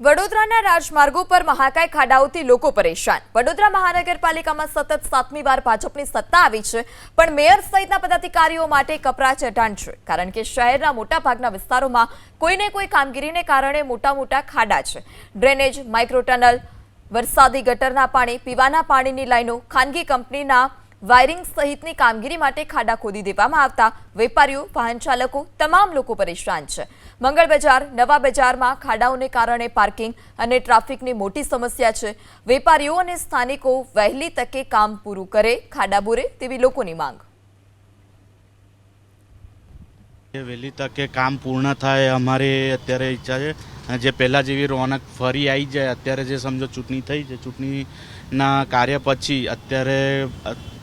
વડોદરાના રાજમાર્ગો પર મહાકાય ખાડાઓથી લોકો પરેશાન। વડોદરા મહાનગરપાલિકામાં સતત 7મી વાર ભાજપની સત્તા આવી છે, પણ મેયર સહિતના પદાધિકારીઓ માટે કપરા ચટાણ છે, કારણ કે શહેરના મોટાભાગના વિસ્તારોમાં કોઈને કોઈ કામગીરીને કારણે મોટા ખાડા છે। ડ્રેનેજ, માઇક્રો ટનલ, વરસાદી ગટરના પાણી, પીવાના પાણીની લાઈનો, ખાનગી કંપનીના વાયરિંગ સહિતની કામગીરી માટે ખાડા ખોદી દેવામાં આવતા વેપારીઓ, વાહન ચાલકો, તમામ લોકો પરેશાન છે। મંગળ બજાર, નવા બજારમાં ખાડાઓને કારણે પાર્કિંગ અને ટ્રાફિકની મોટી સમસ્યા છે। વેપારીઓ અને સ્થાનિકો વહેલી તકે કામ પૂરું કરે, ખાડા બુરે તેવી લોકોની માંગ। વહેલી તકે કામ પૂર્ણ થાય અમારી અત્યારે ઈચ્છા છે। જે પહેલાં જેવી રોનક ફરી આવી જાય, અત્યારે જે સમજો ચૂંટણી થઈ છે, ચૂંટણીના કાર્ય પછી અત્યારે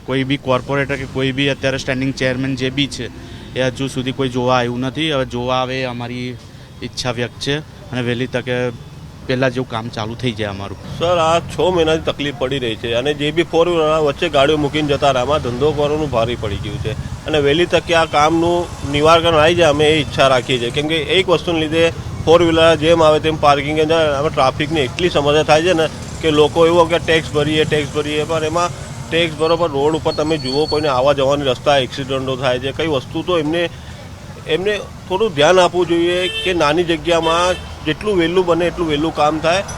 કોઈ બી કોર્પોરેટર કે કોઈ બી અત્યારે સ્ટેન્ડિંગ ચેરમેન જે બી છે એ હજુ સુધી કોઈ જોવા આવ્યું નથી। હવે જોવા આવે અમારી ઈચ્છા વ્યક્ત છે અને વહેલી તકે પહેલાં જેવું કામ ચાલુ થઈ જાય અમારું। સર, આ 6 મહિનાથી તકલીફ પડી રહી છે અને જે બી 4 વ્હીલર વચ્ચે ગાડીઓ મૂકીને જતા રહ્યા, આમાં ધંધો કરવાનું ભારે પડી ગયું છે અને વહેલી તકે આ કામનું નિવારણ આવી જાય અમે એ ઈચ્છા રાખીએ છીએ, કેમ કે એક વસ્તુને લીધે 4 વ્હીલર જેમ આવે તેમ પાર્કિંગ જાય, ટ્રાફિકની એટલી સમસ્યા થાય છે ને કે લોકો એવું કે ટેક્સ ભરીએ પણ એમાં ટેક્સ બરોબર રોડ ઉપર તમે જુઓ કોઈને આવવા જવાની રસ્તા એક્સિડન્ટો થાય છે, કઈ વસ્તુ તો એમને થોડું ધ્યાન આપવું જોઈએ કે નાની જગ્યામાં જેટલું વહેલું બને એટલું વહેલું કામ થાય